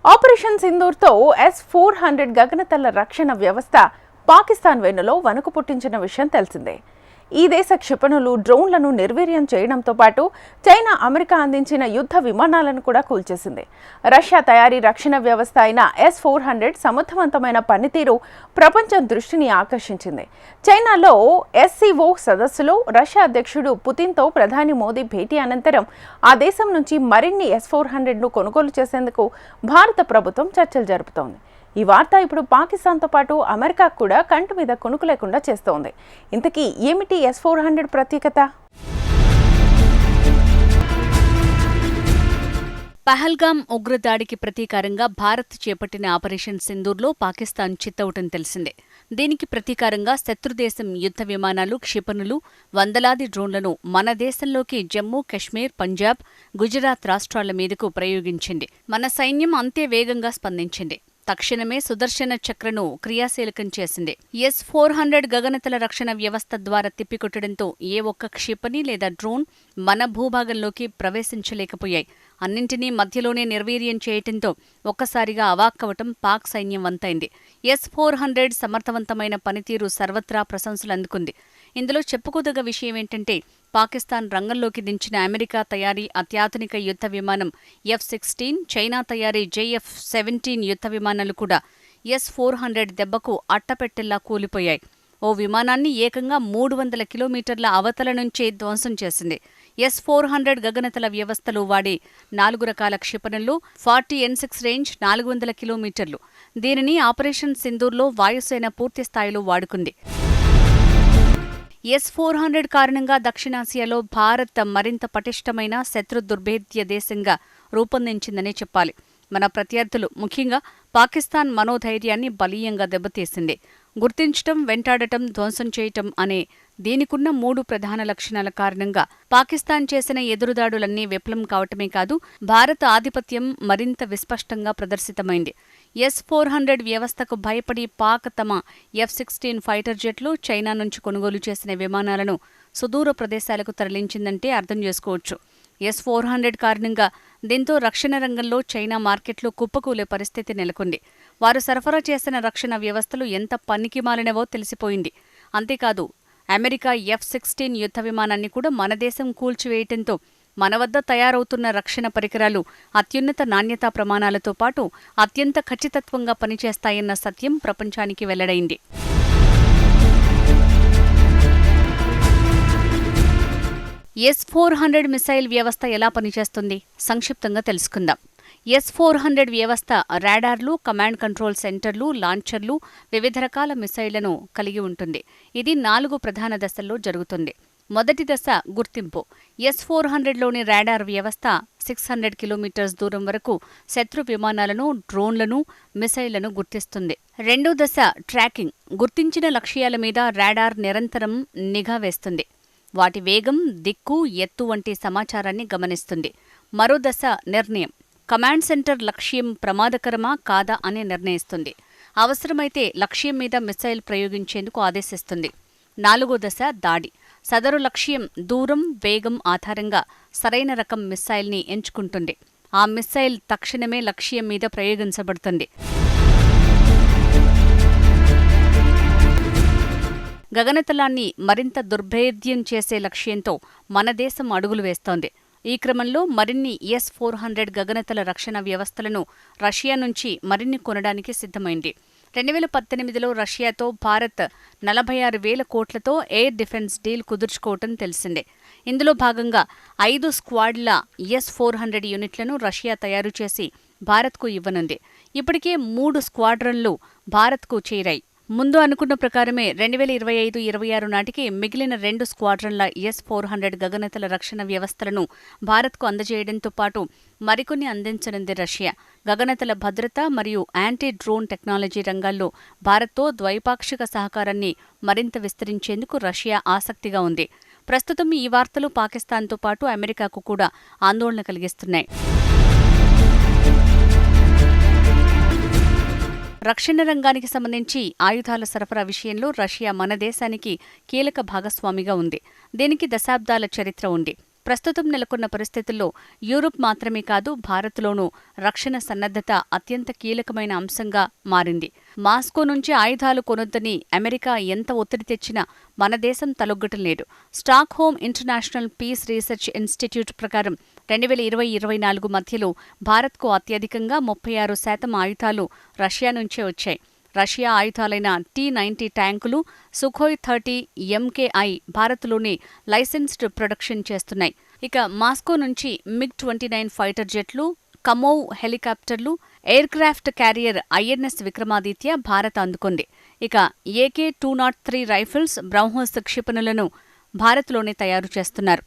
Operation సింధూర్తో S-400 గగనతల రక్షణ వ్యవస్థ పాకిస్తాన్ వెన్నులో వణుకు పుట్టించిన విషయం తెలిసిందే. ఈ దేశ క్షిపణులు, డ్రోన్లను నిర్వీర్యం చేయడంతో పాటు చైనా, అమెరికా అందించిన యుద్ధ విమానాలను కూడా కూల్చేసింది. రష్యా తయారీ రక్షణ వ్యవస్థ అయిన S-400 సమర్థవంతమైన పనితీరు ప్రపంచం దృష్టిని ఆకర్షించింది. చైనాలో SCO సదస్సులో రష్యా అధ్యక్షుడు పుతిన్తో ప్రధాని మోదీ భేటీ అనంతరం ఆ దేశం నుంచి మరిన్ని S-400ను కొనుగోలు చేసేందుకు భారత ప్రభుత్వం చర్చలు జరుపుతోంది. ఈ వార్త ఇప్పుడు పాకిస్తాన్తో పాటు అమెరికాకు కూడా కంటి మీద కొనుక్కు లేకుండా చేస్తోంది. ఇంతకీ ఏమిటి S-400 ప్రత్యేకత? పహల్గామ్ ఉగ్రదాడికి ప్రతీకారంగా భారత్ చేపట్టిన ఆపరేషన్ సింధూర్లో పాకిస్తాన్ చిత్తవటం తెలిసిందే. దీనికి ప్రతీకారంగా శత్రుదేశం యుద్ధ విమానాలు, క్షిపణులు, వందలాది డ్రోన్లను మన దేశంలోకి జమ్మూ, కశ్మీర్, పంజాబ్, గుజరాత్ రాష్ట్రాల మీదకు ప్రయోగించింది. మన సైన్యం అంతే వేగంగా స్పందించింది. తక్షణమే సుదర్శన చక్రను క్రియాశీలకం చేసింది. S-400 గగనతల రక్షణ వ్యవస్థ ద్వారా తిప్పికొట్టడంతో ఏ ఒక్క క్షిపణి లేదా డ్రోన్ మన భూభాగంలోకి ప్రవేశించలేకపోయాయి. అన్నింటినీ మధ్యలోనే నిర్వీర్యం చేయటంతో ఒక్కసారిగా అవాక్కవటం పాక్ సైన్యం వంతైంది. S-400 సమర్థవంతమైన పనితీరు సర్వత్రా ప్రశంసలు అందుకుంది. ఇందులో చెప్పుకోదగ్గ విషయమేంటంటే, పాకిస్తాన్ రంగంలోకి దించిన అమెరికా తయారీ అత్యాధునిక యుద్ధ విమానం F-16, చైనా తయారీ JF-17 యుద్ధ విమానాలు కూడా S-400 దెబ్బకు అట్టపెట్టెల్లా కూలిపోయాయి. ఓ విమానాన్ని ఏకంగా 300 కిలోమీటర్ల అవతల నుంచే ధ్వంసం చేసింది. S-400 గగనతల వ్యవస్థలో వాడే 4 రకాల క్షిపణుల్లో 40 N6 రేంజ్ 400 కిలోమీటర్లు. దీనిని ఆపరేషన్ సింధూర్లో వాయుసేన పూర్తిస్థాయిలో వాడుకుంది. S-400 కారణంగా దక్షిణాసియాలో భారత్ మరింత పటిష్టమైన శత్రు దుర్భేద్య దేశంగా రూపొందించిందనే చెప్పాలి. మన ప్రత్యర్థులు, ముఖ్యంగా పాకిస్తాన్ మనోధైర్యాన్ని బలీయంగా దెబ్బతీసింది. గుర్తించటం, వెంటాడటం, ధ్వంసం చేయటం అనే దీనికున్న 3 ప్రధాన లక్షణాల కారణంగా పాకిస్తాన్ చేసిన ఎదురుదాడులన్నీ విఫలం కావటమే కాదు, భారత ఆధిపత్యం మరింత విస్పష్టంగా ప్రదర్శితమైంది. S-400 వ్యవస్థకు భయపడి పాక్ తమ F-16 ఫైటర్ జెట్లు, చైనా నుంచి కొనుగోలు చేసిన విమానాలను సుదూర ప్రదేశాలకు తరలించిందంటే అర్థం చేసుకోవచ్చు. S-400 కారణంగా దీంతో రక్షణ రంగంలో చైనా మార్కెట్లో కుప్పకూలే పరిస్థితి నెలకొంది. వారు సరఫరా చేసిన రక్షణ వ్యవస్థలు ఎంత పనికిమాలినవో తెలిసిపోయింది. అంతేకాదు, అమెరికా F-16 యుద్ధ విమానాన్ని కూడా మన దేశం కూల్చివేయటంతో మన వద్ద తయారవుతున్న రక్షణ పరికరాలు అత్యున్నత నాణ్యతా ప్రమాణాలతో పాటు అత్యంత ఖచ్చితత్వంగా పనిచేస్తాయన్న సత్యం ప్రపంచానికి వెల్లడైంది. S-400 మిసైల్ వ్యవస్థ ఎలా పనిచేస్తుంది? సంక్షిప్తంగా తెలుసుకుందాం. S-400 వ్యవస్థ రాడార్లు, కమాండ్ కంట్రోల్ సెంటర్లు, లాంచర్లు, వివిధ రకాల మిసైళ్లను కలిగి ఉంటుంది. ఇది 4 ప్రధాన దశల్లో జరుగుతుంది. మొదటి దశ గుర్తింపు. S-400లోని రాడార్ వ్యవస్థ 600 కిలోమీటర్స్ దూరం వరకు శత్రు విమానాలను, డ్రోన్లను, మిసైళ్లను గుర్తిస్తుంది. రెండో దశ ట్రాకింగ్. గుర్తించిన లక్ష్యాల మీద రాడార్ నిరంతరం నిఘా వేస్తుంది. వాటి వేగం, దిక్కు, ఎత్తు వంటి సమాచారాన్ని గమనిస్తుంది. మరో దశ నిర్ణయం. కమాండ్ సెంటర్ లక్ష్యం ప్రమాదకరమా కాదా అని నిర్ణయిస్తుంది. అవసరమైతే లక్ష్యం మీద మిసైల్ ప్రయోగించేందుకు ఆదేశిస్తుంది. 4వ దశ దాడి. సదరు లక్ష్యం దూరం, వేగం ఆధారంగా సరైన రకం మిసైల్ని ఎంచుకుంటుంది. ఆ మిసైల్ తక్షణమే లక్ష్యం మీద ప్రయోగించబడుతుంది. గగనతలాన్ని మరింత దుర్భేద్యం చేసే లక్ష్యంతో మన దేశం అడుగులు వేస్తోంది. ఈ క్రమంలో మరిన్ని S-400 గగనతల రక్షణ వ్యవస్థలను రష్యా నుంచి మరిన్ని కొనడానికి సిద్ధమైంది. 2018లో రష్యాతో భారత్ 46,000 కోట్లతో ఎయిర్ డిఫెన్స్ డీల్ కుదుర్చుకోవటం తెలిసిందే. ఇందులో భాగంగా 5 స్క్వాడ్ల S-400 యూనిట్లను రష్యా తయారు చేసి భారత్కు ఇవ్వనుంది. ఇప్పటికే 3 స్క్వాడ్రన్లు భారత్కు చేరాయి. ముందు అనుకున్న ప్రకారమే 2025-26 నాటికి మిగిలిన 2 స్క్వాడ్రన్ల S-400 గగనతల రక్షణ వ్యవస్థలను భారత్కు అందజేయడంతో పాటు మరికొన్ని అందించనుంది రష్యా. గగనతల భద్రత మరియు యాంటీ డ్రోన్ టెక్నాలజీ రంగాల్లో భారత్తో ద్వైపాక్షిక సహకారాన్ని మరింత విస్తరించేందుకు రష్యా ఆసక్తిగా ఉంది. ప్రస్తుతం ఈ వార్తలు పాకిస్తాన్తో పాటు అమెరికాకు కూడా ఆందోళన కలిగిస్తున్నాయి. రక్షణ రంగానికి సంబంధించి ఆయుధాల సరఫరా విషయంలో రష్యా మన దేశానికి కీలక భాగస్వామిగా ఉంది. దీనికి దశాబ్దాల చరిత్ర ఉంది. ప్రస్తుతం నెలకొన్న పరిస్థితుల్లో యూరప్ మాత్రమే కాదు భారత్లోనూ రక్షణ సన్నద్ధత అత్యంత కీలకమైన అంశంగా మారింది. మాస్కో నుంచి ఆయుధాలు కొనొద్దని అమెరికా ఎంత ఒత్తిడి తెచ్చినా మన దేశం తలొగ్గటం లేదు. Stockholm International Peace Research Institute ప్రకారం 2020-24 మధ్యలో భారత్కు అత్యధికంగా 36% ఆయుధాలు రష్యా నుంచే వచ్చాయి. రష్యా ఆయుధాలైన T-90 ట్యాంకులు, సుఖోయ్ 30 MKI భారత్లోనే లైసెన్స్డ్ ప్రొడక్షన్ చేస్తున్నాయి. ఇక మాస్కో నుంచి MiG-29 ఫైటర్ జెట్లు, కమోవ్ హెలికాప్టర్లు, air craft carrier INS Vikramaditya Bharat అందుకుంది. ఇక AK-203 రైఫిల్స్, బ్రహ్మోస్ క్షిపణులను భారత్లోనే తయారు చేస్తున్నారు.